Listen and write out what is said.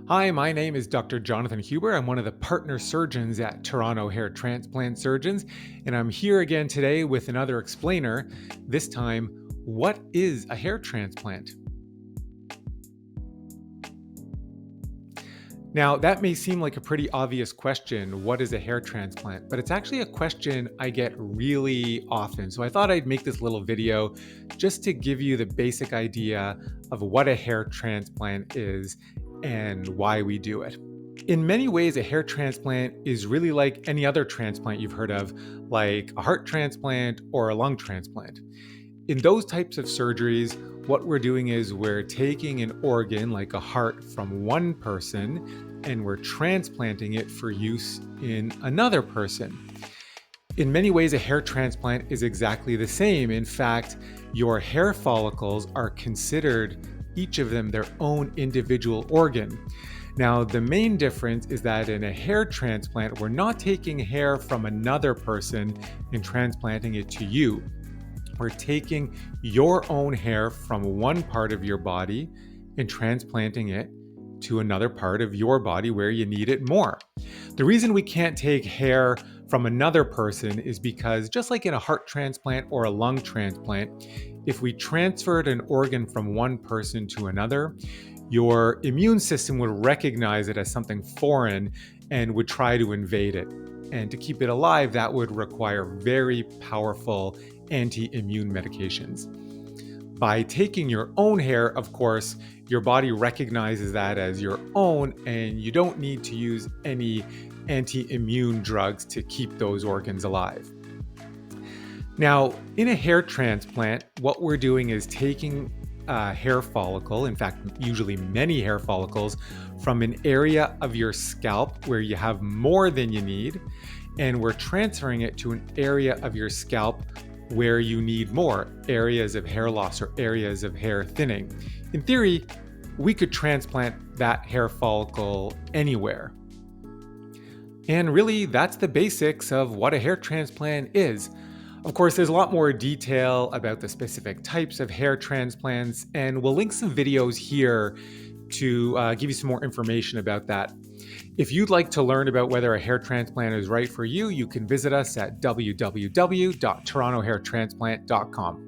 Hi, my name is Dr. Jonathan Huber. I'm one of the partner surgeons at Toronto Hair Transplant Surgeons, and I'm here again today with another explainer. This time, what is a hair transplant? Now, that may seem like a pretty obvious question. What is a hair transplant? But it's actually a question I get really often. So I thought I'd make this little video just to give you the basic idea of what a hair transplant is and why we do it. In many ways, a hair transplant is really like any other transplant you've heard of, like a heart transplant or a lung transplant. In those types of surgeries, what we're doing is we're taking an organ like a heart from one person and we're transplanting it for use in another person. In many ways, a hair transplant is exactly the same. In fact, your hair follicles are considered, each of them, their own individual organ. Now, the main difference is that in a hair transplant, we're not taking hair from another person and transplanting it to you. We're taking your own hair from one part of your body and transplanting it to another part of your body where you need it more. The reason we can't take hair from another person is because, just like in a heart transplant or a lung transplant, if we transferred an organ from one person to another, your immune system would recognize it as something foreign and would try to invade it. And to keep it alive, that would require very powerful anti-immune medications. By taking your own hair, of course, your body recognizes that as your own, and you don't need to use any anti-immune drugs to keep those organs alive. Now, in a hair transplant, what we're doing is taking a hair follicle, in fact, usually many hair follicles, from an area of your scalp where you have more than you need, and we're transferring it to an area of your scalp where you need more, areas of hair loss or areas of hair thinning. In theory, we could transplant that hair follicle anywhere. And really, that's the basics of what a hair transplant is. Of course, there's a lot more detail about the specific types of hair transplants, and we'll link some videos here to give you some more information about that. If you'd like to learn about whether a hair transplant is right for you, you can visit us at www.torontohairtransplant.com.